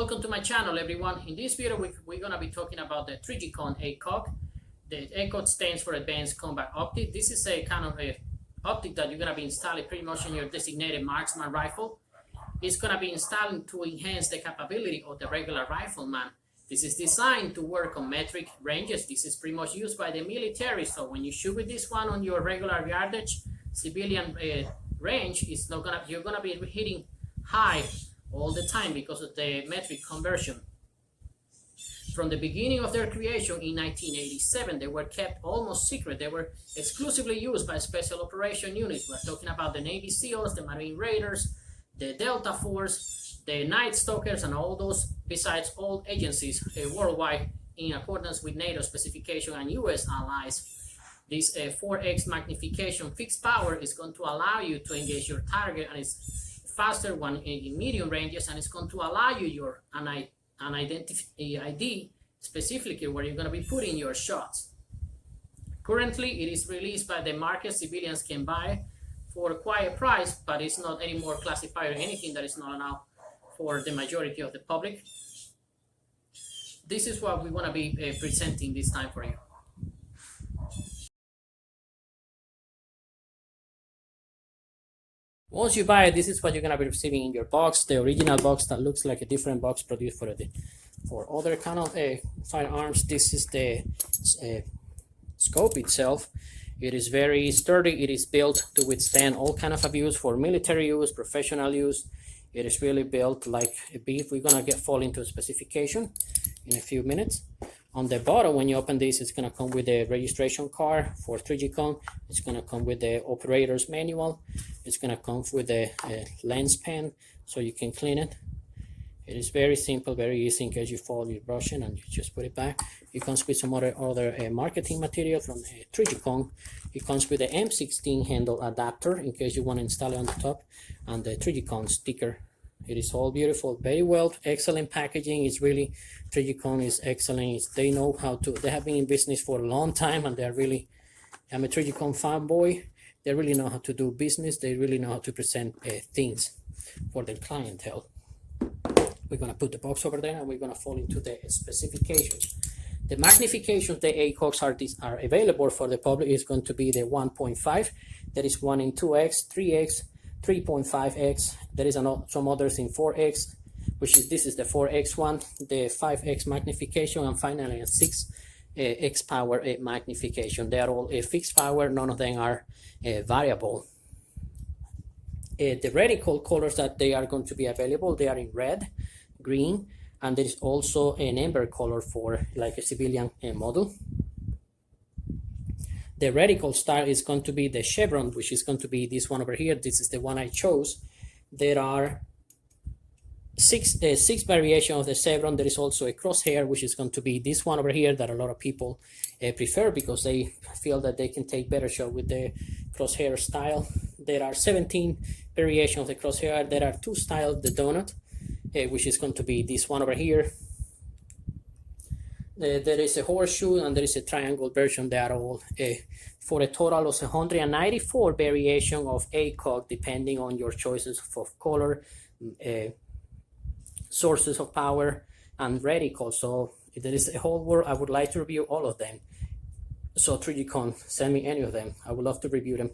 Welcome to my channel, everyone. In this video, we're going to be talking about the Trijicon ACOG. The ACOG stands for Advanced Combat Optic. This is a kind of a optic that you're going to be installing pretty much in your designated marksman rifle. It's going to be installed to enhance the capability of the regular rifleman. This is designed to work on metric ranges. This is pretty much used by the military. So when you shoot with this one on your regular yardage, civilian range, you're going to be hitting high all the time because of the metric conversion. From the beginning of their creation in 1987, they were kept almost secret. They were exclusively used by special operation units. We're talking about the Navy SEALs, the Marine Raiders, the Delta Force, the Night Stalkers, and all those, besides all agencies worldwide in accordance with NATO specification and US allies. This 4x magnification fixed power is going to allow you to engage your target, and it's faster one in medium ranges, and it's going to allow you your ID specifically where you're going to be putting your shots. Currently, it is released by the market. Civilians can buy for quite a price, but it's not anymore classified or anything that is not allowed for the majority of the public. This is what we want to be presenting this time for you. Once you buy it, this is what you're going to be receiving in your box. The original box that looks like a different box produced for other kind of firearms. This is the scope itself. It is very sturdy. It is built to withstand all kind of abuse for military use, professional use. It is really built like a beef. We're going to fall into a specification in a few minutes. On the bottom, when you open this, it's going to come with a registration card for Trijicon. It's going to come with the operator's manual. It's going to come with a lens pen so you can clean it. It is very simple, very easy. In case you fall, you brush it and you just put it back. It comes with some other marketing material from Trijicon. It comes with the M16 handle adapter in case you want to install it on the top, and the Trijicon sticker. It is all beautiful, very well, excellent packaging. It's really, Trijicon is excellent. They know how to, they have been in business for a long time, and they're really, I'm a Trijicon fanboy. They really know how to do business. They really know how to present things for their clientele. We're going to put the box over there, and we're going to fall into the specifications. The magnifications, the ACOGs are available for the public is going to be the 1.5. There is one in 2x, 3x, 3.5x. There is some others in 4x, which is, this is the 4x one, the 5x magnification, and finally a 6x power magnification. They are all a fixed power. None of them are variable. The reticle colors that they are going to be available, they are in red, green, and there is also an amber color for like a civilian model. The reticle style is going to be the chevron, which is going to be this one over here. This is the one I chose. There are six variations of the chevron. There is also a crosshair, which is going to be this one over here that a lot of people prefer because they feel that they can take better shot with the crosshair style. There are 17 variations of the crosshair. There are two styles, the donut, which is going to be this one over here. There is a horseshoe and there is a triangle version. They are all for a total of 194 variations of ACOG, depending on your choices of color, sources of power, and reticle. So there is a whole world. I would like to review all of them. So Trijicon, send me any of them. I would love to review them.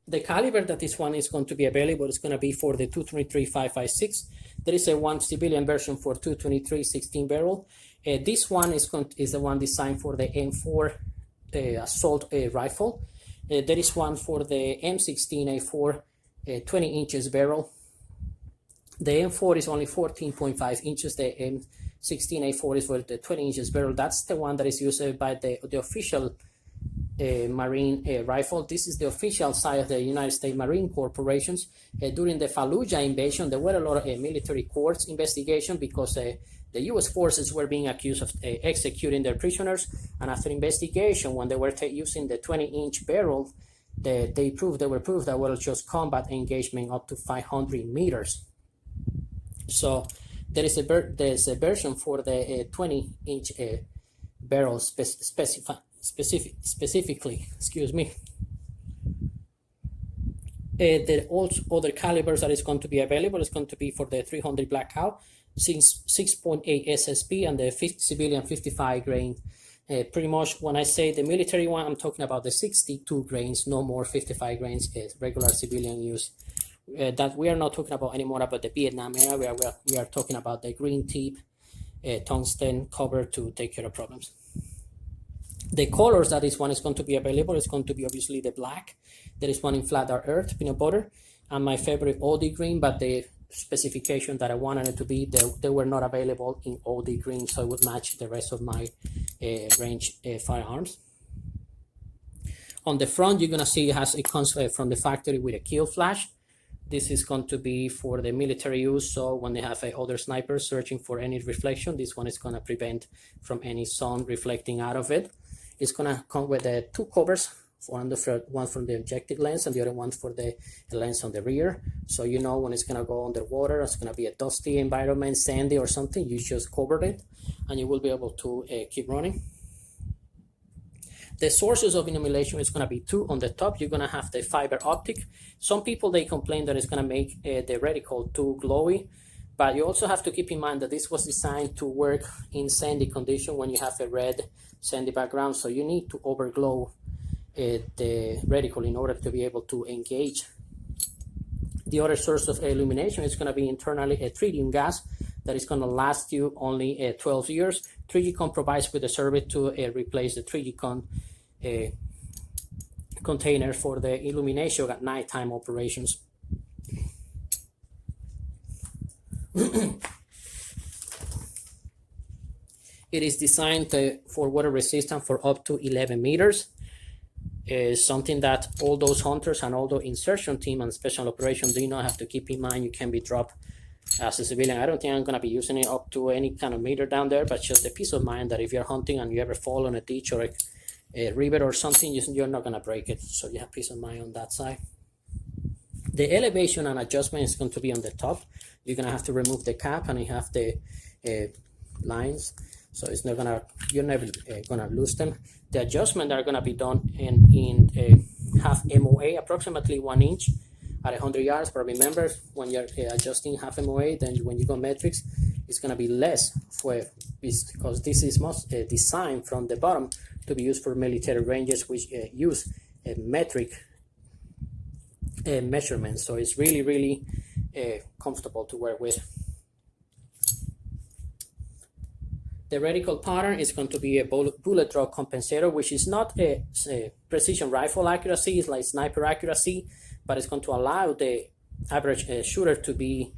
The caliber that this one is going to be available is going to be for the 223-556. There is a one civilian version for 223 16 barrel. This one is the one designed for the M4 assault rifle. There is one for the M16A4 20 inches barrel. The M4 is only 14.5 inches. The M16A4 is for the 20 inches barrel. That's the one that is used by the official Marine rifle. This is the official side of the United States Marine Corporations. During the Fallujah invasion, there were a lot of military courts investigation because the U.S. forces were being accused of executing their prisoners. And after investigation, when they were using the 20-inch barrel, they were proved that were just combat engagement up to 500 meters. So there's a version for the 20-inch barrel specifically, excuse me. The other calibers that is going to be available is going to be for the 300 Black Cow, 6.8 SSP, and the civilian 55 grain. Pretty much when I say the military one, I'm talking about the 62 grains, no more 55 grains, regular civilian use. That we are not talking about anymore about the Vietnam era. We are talking about the green tip, tungsten cover to take care of problems. The colors that this one is going to be available is going to be obviously the black. There is one in flat earth, peanut butter, and my favorite OD green, but the specification that I wanted it to be, they were not available in OD green, so it would match the rest of my range firearms. On the front, you're gonna see it comes from the factory with a kill flash. This is going to be for the military use, so when they have other snipers searching for any reflection, this one is gonna prevent from any sun reflecting out of it. It's gonna come with two covers, one from the objective lens and the other one for the lens on the rear. So you know when it's gonna go underwater, it's gonna be a dusty environment, sandy or something, you just covered it and you will be able to keep running. The sources of illumination is gonna be two. On the top, you're gonna have the fiber optic. Some people, they complain that it's gonna make the reticle too glowy, but you also have to keep in mind that this was designed to work in sandy condition when you have a red sandy background, so you need to overglow the reticle in order to be able to engage. The other source of illumination is going to be internally a tritium gas that is going to last you only 12 years. Trijicon provides with a service to replace the Trijicon container for the illumination at nighttime operations. It is designed for water resistant for up to 11 meters. Is something that all those hunters and all the insertion team and special operations do not have to keep in mind. You can be dropped as a civilian. I don't think I'm going to be using it up to any kind of meter down there, but just the peace of mind that if you're hunting and you ever fall on a ditch or a river or something, you're not going to break it. So you have peace of mind on that side. The elevation and adjustment is going to be on the top. You're going to have to remove the cap and you have the lines. So it's not gonna, you're never gonna lose them. The adjustment are gonna be done in half MOA, approximately 1 inch at 100 yards. But remember, when you're adjusting half MOA, then when you go metrics, it's gonna be less because this is designed from the bottom to be used for military ranges, which use a metric measurement. So it's really, really comfortable to work with. The reticle pattern is going to be a bullet drop compensator, which is not a precision rifle accuracy, it's like sniper accuracy, but it's going to allow the average shooter to be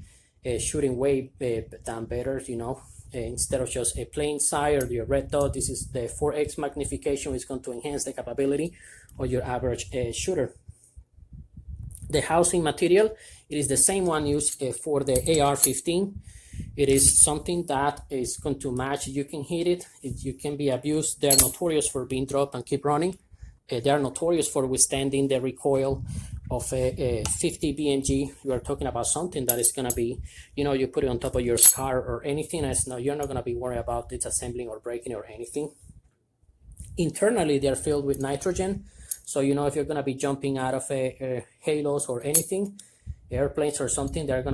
shooting way down better, you know, instead of just a plain sight or your red dot. This is the 4x magnification is going to enhance the capability of your average shooter. The housing material, it is the same one used for the AR-15. It is something that is going to match. You can hit it. You can be abused. They're notorious for being dropped and keep running. They are notorious for withstanding the recoil of a 50 BMG. You are talking about something that is going to be, you know, you put it on top of your car or anything. You're not going to be worried about disassembling or breaking or anything. Internally, they are filled with nitrogen. So, you know, if you're going to be jumping out of halos or anything, airplanes or something, they're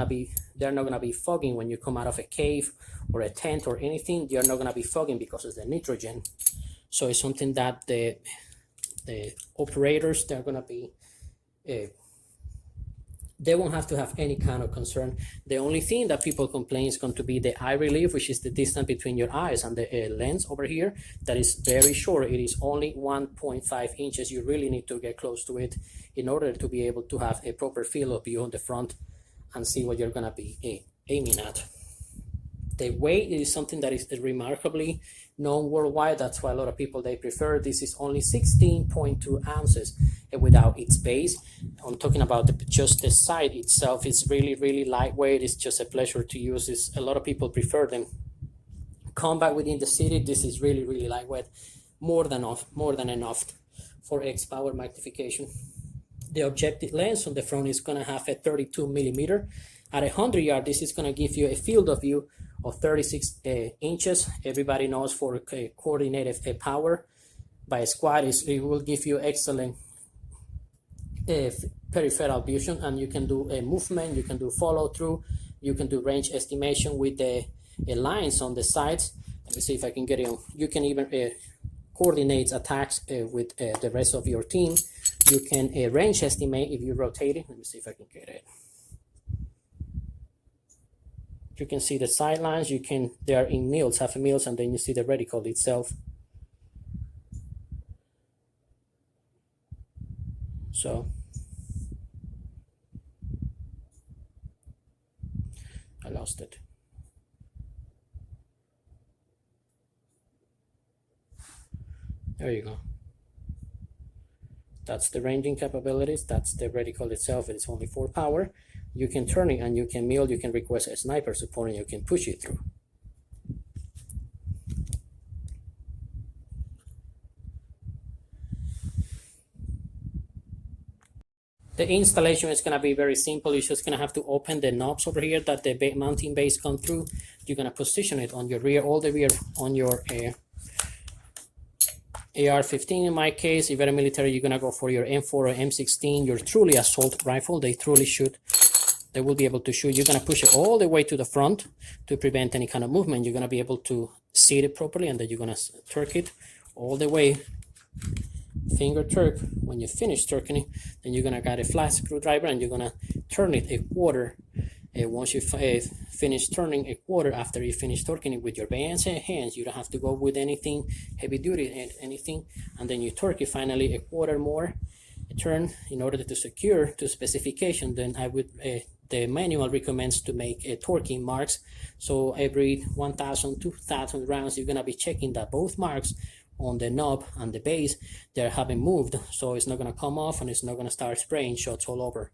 not gonna be fogging when you come out of a cave or a tent or anything. You're not gonna be fogging because it's the nitrogen. So it's something that the operators, they're gonna be they won't have to have any kind of concern. The only thing that people complain is going to be the eye relief, which is the distance between your eyes and the lens over here. That is very short. It is only 1.5 inches. You really need to get close to it in order to be able to have a proper field of view on the front and see what you're going to be aiming at. The weight is something that is remarkably known worldwide. That's why a lot of people, they prefer. This is only 16.2 ounces without its base. I'm talking about just the sight itself. It's really, really lightweight. It's just a pleasure to use. A lot of people prefer them. Combat within the city, this is really, really lightweight. More than enough for X power magnification. The objective lens on the front is going to have a 32 millimeter. At 100 yards, this is going to give you a field of view of 36 inches. Everybody knows for coordinated power by squad, it will give you excellent peripheral vision, and you can do a movement, you can do follow through, you can do range estimation with the lines on the sides. Let me see if I can get it on. You can even coordinate attacks with the rest of your team. You can range estimate if you rotate it. Let me see if I can get it. You can see the sidelines. You can, they are in mils, half a mils, and then you see the reticle itself. So I lost it. There you go. That's the ranging capabilities. That's the reticle itself. It is only 4 power. You can turn it and you can mill. You can request a sniper support and you can push it through. The installation is going to be very simple. You're just going to have to open the knobs over here that the mounting base come through. You're going to position it on your rear, all the rear on your AR-15 in my case. If you're a military, you're going to go for your M4 or M16, your truly assault rifle. They truly shoot. They will be able to shoot. You're going to push it all the way to the front to prevent any kind of movement. You're going to be able to seat it properly, and then you're going to turk it all the way. Finger turk. When you finish turking it, then you're going to get a flat screwdriver and you're going to turn it a quarter. Once you finish turning a quarter, after you finish torquing it with your hands, you don't have to go with anything heavy duty, anything, and then you torque it finally a quarter more, a turn, in order to secure to specification. Then I would, the manual recommends to make torquing marks. So every 1,000, 2,000 rounds, you're going to be checking that both marks on the knob and the base, they haven't moved, so it's not going to come off and it's not going to start spraying shots all over.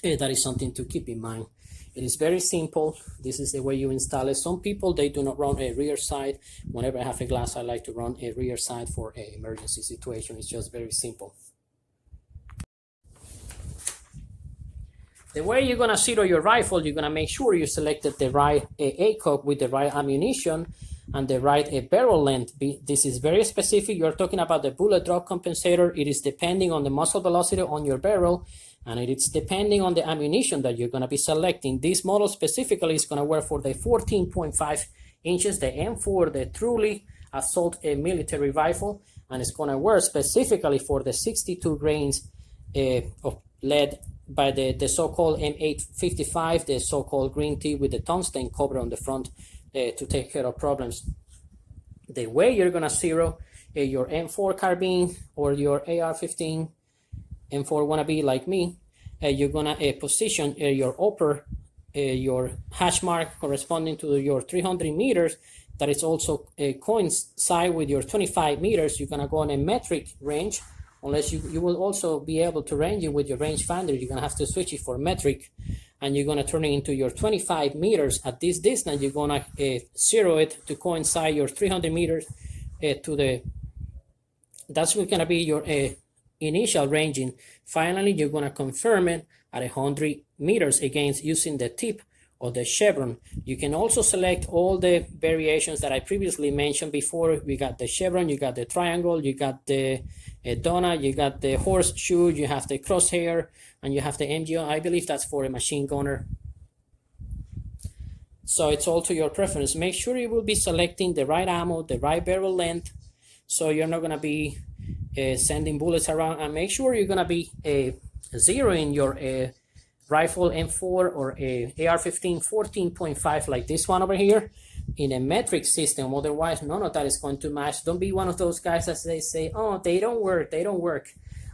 That is something to keep in mind. It is very simple. This is the way you install it. Some people, they do not run a rear side. Whenever I have a glass, I like to run a rear side for an emergency situation. It's just very simple. The way you're going to zero your rifle, you're going to make sure you selected the right ACOG with the right ammunition and the right barrel length. This is very specific. You're talking about the bullet drop compensator. It is depending on the muzzle velocity on your barrel, and it is depending on the ammunition that you're going to be selecting. This model specifically is going to work for the 14.5 inches, the M4, the truly assault military rifle, and it's going to work specifically for the 62 grains of lead by the so-called M855, the so-called green tee with the tungsten cover on the front to take care of problems. The way you're going to zero your M4 carbine or your AR-15 M4 wannabe like me, you're going to position your upper, your hash mark corresponding to your 300 meters, that is also coincide with your 25 meters. You're going to go on a metric range, unless you will also be able to range it with your rangefinder. You're going to have to switch it for metric, and you're going to turn it into your 25 meters. At this distance, you're going to zero it to coincide your 300 meters to the, that's going to be your initial ranging. Finally, you're going to confirm it at 100 meters against using the tip or the chevron. You can also select all the variations that I previously mentioned before. We got the chevron, you got the triangle, you got the donut, you got the horseshoe, you have the crosshair, and you have the MGO. I believe that's for a machine gunner. So it's all to your preference. Make sure you will be selecting the right ammo, the right barrel length, so you're not going to be sending bullets around. And make sure you're going to be zeroing your rifle M4 or AR-15 14.5 like this one over here in a metric system. Otherwise, none of that is going to match. Don't be one of those guys as they say, oh, they don't work.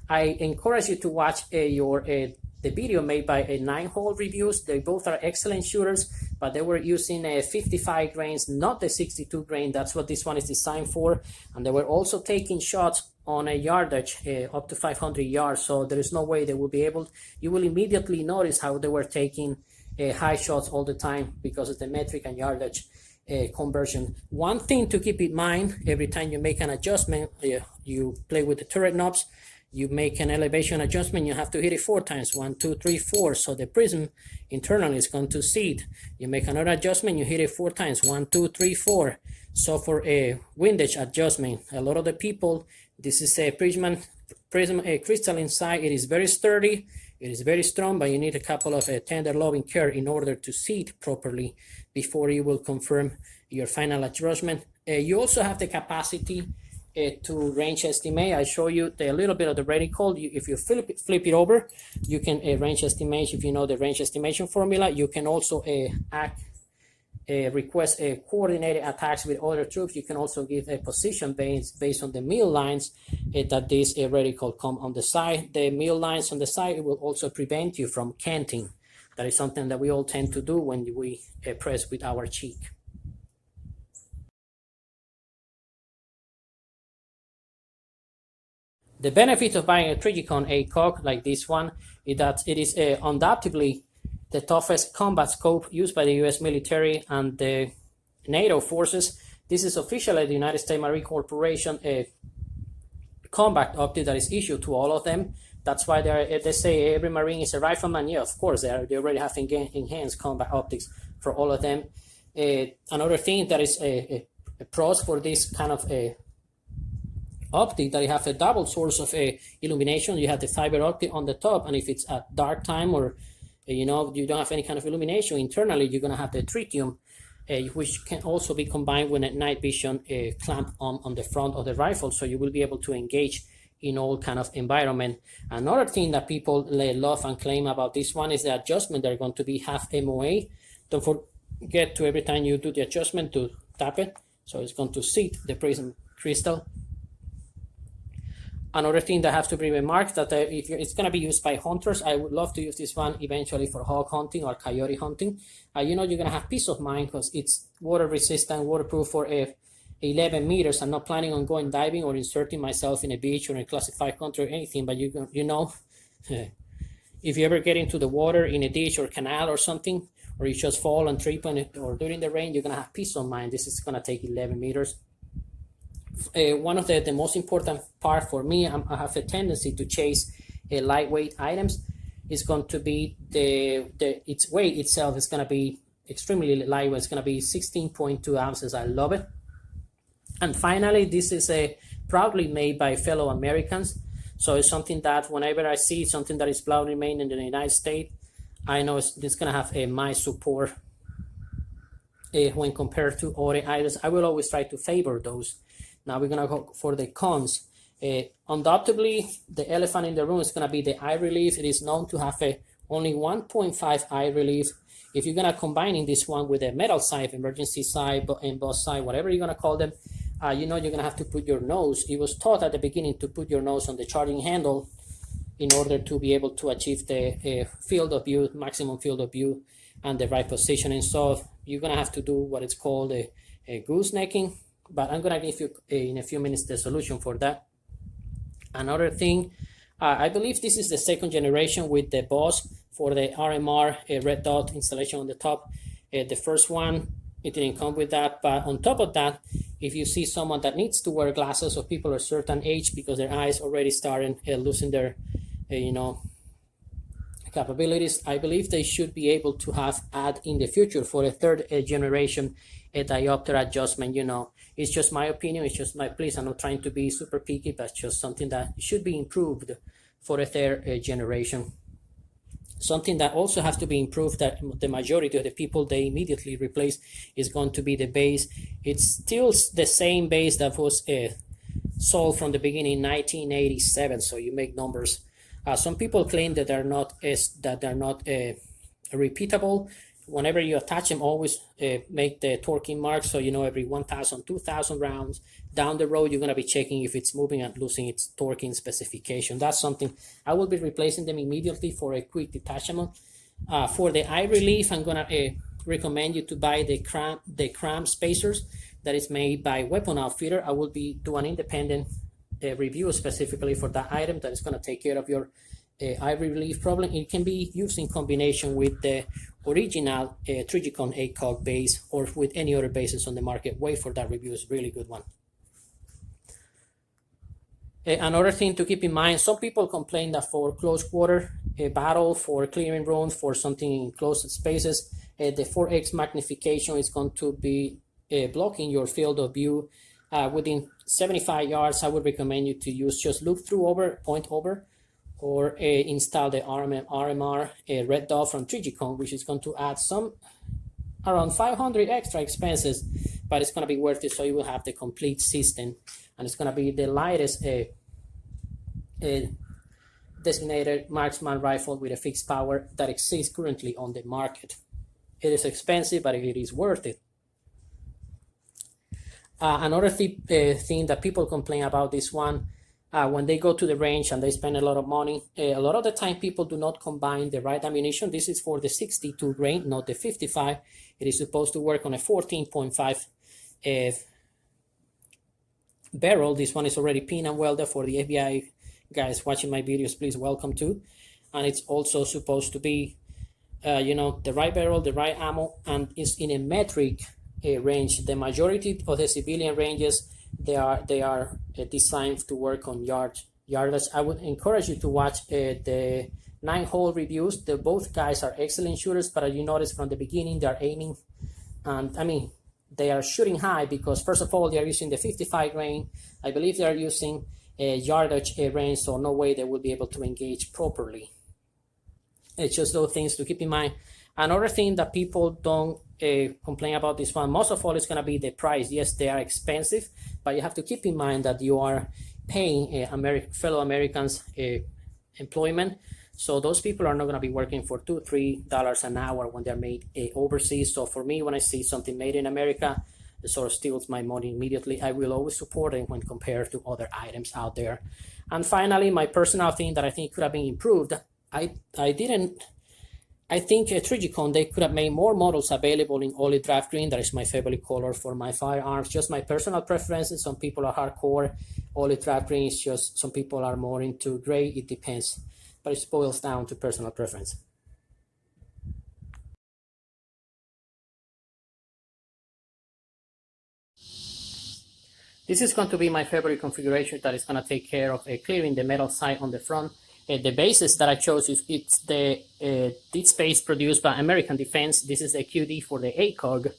I encourage you to watch the video made by 9-hole reviews. They both are excellent shooters, but they were using 55 grains, not the 62 grain. That's what this one is designed for. And they were also taking shots on a yardage up to 500 yards. So there is no way they will be able, you will immediately notice how they were taking high shots all the time because of the metric and yardage conversion. One thing to keep in mind, every time you make an adjustment, you play with the turret knobs, you make an elevation adjustment, you have to hit it 4 times, 1, 2, 3, 4. So the prism internally is going to seat. You make another adjustment, you hit it 4 times, 1, 2, 3, 4. So for a windage adjustment, a lot of the people, this is a prism crystal inside, it is very sturdy, it is very strong, but you need a couple of tender loving care in order to see it properly before you will confirm your final adjustment. You also have the capacity to range estimate. I show you a little bit of the reticle. If you flip it over, you can range estimate. If you know the range estimation formula, you can also request coordinated attacks with other troops. You can also give a position based on the mill lines that this reticle come on the side. The mill lines on the side, it will also prevent you from canting. That is something that we all tend to do when we press with our cheek. The benefit of buying a Trijicon ACOG like this one is that it is undoubtedly the toughest combat scope used by the US military and the NATO forces. This is officially the United States Marine Corporation combat optic that is issued to all of them. That's why they say every Marine is a rifleman. Yeah, of course, they already have enhanced combat optics for all of them. Another thing that is a pros for this kind of optic, that you have a double source of illumination. You have the fiber optic on the top, and if it's at dark time or you don't have any kind of illumination internally, you're going to have the tritium, which can also be combined with a night vision clamp on the front of the rifle, so you will be able to engage in all kind of environment. Another thing that people love and claim about this one is the adjustment. They're going to be half MOA. Don't forget to, every time you do the adjustment, to tap it, so it's going to seat the prism crystal. Another thing that has to be remarked, that if it's going to be used by hunters, I would love to use this one eventually for hog hunting or coyote hunting. You're going to have peace of mind because it's water resistant, waterproof for 11 meters. I'm not planning on going diving or inserting myself in a beach or in a classified country or anything, but if you ever get into the water in a ditch or canal or something, or you just fall and trip on it, or during the rain, you're going to have peace of mind. This is going to take 11 meters. One of the most important part for me, I have a tendency to chase lightweight items. Is going to be its weight itself is going to be extremely lightweight. It's going to be 16.2 ounces. I love it. And finally, this is proudly made by fellow Americans. So it's something that whenever I see something that is proudly made in the United States, I know it's going to have my support when compared to other items. I will always try to favor those. Now we're going to go for the cons. Undoubtedly, the elephant in the room is going to be the eye relief. It is known to have only 1.5 eye relief. If you're going to combine in this one with a metal sight, emergency sight, embossed sight, whatever you're going to call them, you're going to have to put your nose. It was taught at the beginning to put your nose on the charging handle in order to be able to achieve the field of view, maximum field of view, and the right positioning. So you're going to have to do what is called a goosenecking. But I'm going to give you in a few minutes the solution for that. Another thing, I believe this is the second generation with the Boss for the RMR red dot installation on the top. The first one, it didn't come with that. But on top of that, if you see someone that needs to wear glasses, or people of a certain age because their eyes already starting losing their, capabilities, I believe they should be able to add in the future for a third generation a diopter adjustment. It's just my opinion. It's just my place. I'm not trying to be super picky, but it's just something that should be improved for a third generation. Something that also has to be improved, that the majority of the people they immediately replace, is going to be the base. It's still the same base that was sold from the beginning in 1987. So you make numbers. Some people claim that they're not repeatable. Whenever you attach them, always make the torquing mark, so every 1,000, 2,000 rounds down the road, you're going to be checking if it's moving and losing its torquing specification. That's something I will be replacing them immediately for a quick detachment. For the eye relief, I'm going to recommend you to buy the cram spacers that is made by Weapon Outfitter. I will be doing an independent review specifically for that item that is going to take care of your eye relief problem. It can be used in combination with the original Trijicon ACOG base or with any other bases on the market. Wait for that review. It's a really good one. Another thing to keep in mind, some people complain that for close quarter battle, for clearing rooms, for something in closed spaces, the 4x magnification is going to be blocking your field of view. within 75 yards, I would recommend you to use just look through over, point over, or install the RMR red dot from Trijicon, which is going to add some around 500 extra expenses, but it's going to be worth it. So you will have the complete system, and it's going to be the lightest designated marksman rifle with a fixed power that exists currently on the market. It is expensive, but it is worth it. Another thing that people complain about this one, when they go to the range and they spend a lot of money, a lot of the time people do not combine the right ammunition. This is for the 62 grain, not the 55. It is supposed to work on a 14.5 barrel. This one is already pin and welded. For the FBI guys watching my videos, please welcome to. And it's also supposed to be, the right barrel, the right ammo, and it's in a metric range. The majority of the civilian ranges, they are designed to work on yardage. I would encourage you to watch the 9-hole reviews. Both guys are excellent shooters, but as you notice from the beginning, they are aiming, and I mean, they are shooting high because first of all, they are using the 55 grain. I believe they are using a yardage range, so no way they will be able to engage properly. It's just those things to keep in mind. Another thing that people don't complain about this one, most of all, is going to be the price. Yes, they are expensive, but you have to keep in mind that you are paying fellow Americans employment. So those people are not going to be working for $2-3 an hour when they're made overseas. So for me, when I see something made in America, it sort of steals my money immediately. I will always support it when compared to other items out there. And finally, my personal thing that I think could have been improved, I think Trijicon, they could have made more models available in olive draft green. That is my favorite color for my firearms. Just my personal preferences. Some people are hardcore olive draft green. It's just some people are more into gray. It depends, but it boils down to personal preference. This is going to be my favorite configuration that is going to take care of clearing the metal side on the front. The bases that I chose it's the dead space produced by American Defense. This is the QD for the ACOG.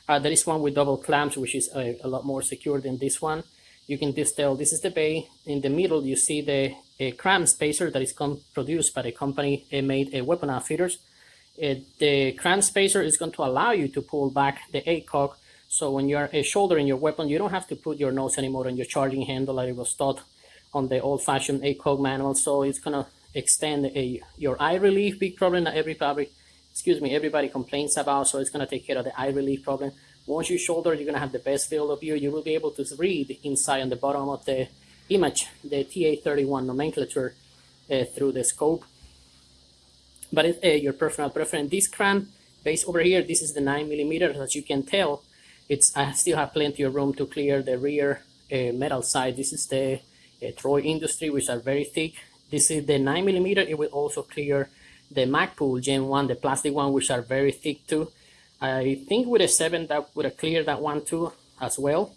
There is one with double clamps, which is a lot more secure than this one. You can just tell this is the bay. In the middle, you see the cram spacer that is produced by the company made weapon outfitters. The cram spacer is going to allow you to pull back the ACOG. So when you're shouldering your weapon, you don't have to put your nose anymore on your charging handle like it was taught on the old-fashioned ACOG manual. So it's gonna extend your eye relief, big problem that everybody complains about. So it's gonna take care of the eye relief problem. Once you shoulder, you're gonna have the best field of view. You will be able to read inside on the bottom of the image, the TA31 nomenclature through the scope. But it's your personal preference. This cram base over here, this is the 9mm. As you can tell, I still have plenty of room to clear the rear metal side. This is the Troy Industry, which are very thick. This is the 9mm. It will also clear the Magpul Gen 1, the plastic one, which are very thick too. I think with a 7 that would have cleared that one too as well.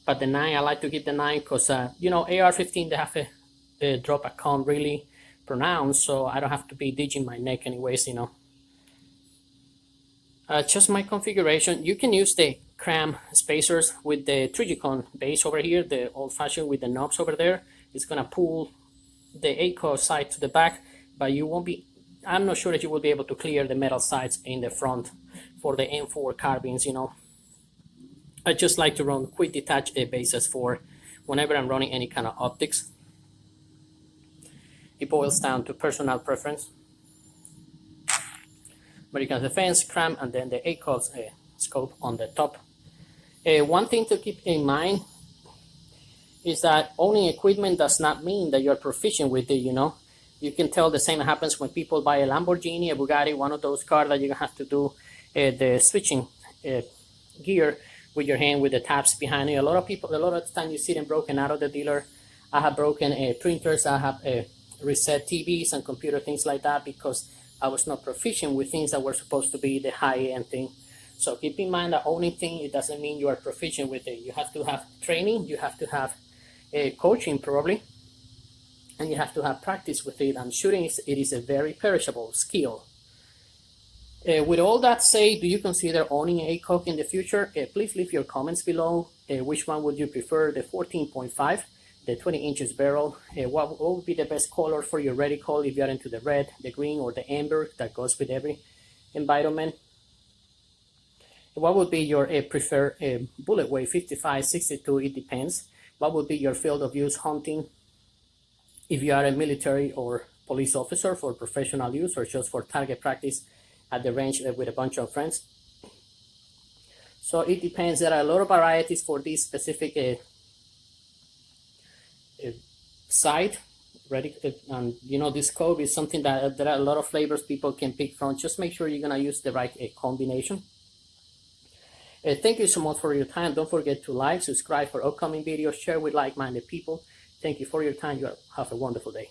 But the 9, I like to keep the 9 because AR-15, they have a drop count really pronounced, so I don't have to be ditching my neck anyways. Just my configuration. You can use the cram spacers with the Trijicon base over here, the old-fashioned with the knobs over there. It's gonna pull the ACOG side to the back, but you won't be. I'm not sure that you will be able to clear the metal sides in the front for the M4 carbines. I just like to run quick detach bases for whenever I'm running any kind of optics. It boils down to personal preference. American Defense, cram, and then the ACOG scope on the top. One thing to keep in mind is that owning equipment does not mean that you're proficient with it. You can tell the same happens when people buy a Lamborghini, a Bugatti, one of those cars that you're gonna have to do the switching gear with your hand with the tabs behind it. A lot of the time you see them broken out of the dealer. I have broken printers, I have reset TVs and computer things like that because I was not proficient with things that were supposed to be the high-end thing. So keep in mind that owning thing, it doesn't mean you are proficient with it. You have to have training, you have to have coaching probably, and you have to have practice with it. And shooting, it is a very perishable skill. With all that said, do you consider owning ACOG in the future? Please leave your comments below. Which one would you prefer, the 14.5, the 20 inches barrel? What would be the best color for your reticle if you're into the red, the green, or the amber that goes with every environment? What would be your preferred bullet weight, 55, 62, it depends. What would be your field of use hunting? If you are a military or police officer for professional use or just for target practice at the range with a bunch of friends. So it depends. There are a lot of varieties for this specific site. And you know, this scope is something that there are a lot of flavors people can pick from. Just make sure you're gonna use the right combination. Thank you so much for your time. Don't forget to like, subscribe for upcoming videos, share with like-minded people. Thank you for your time. You have a wonderful day.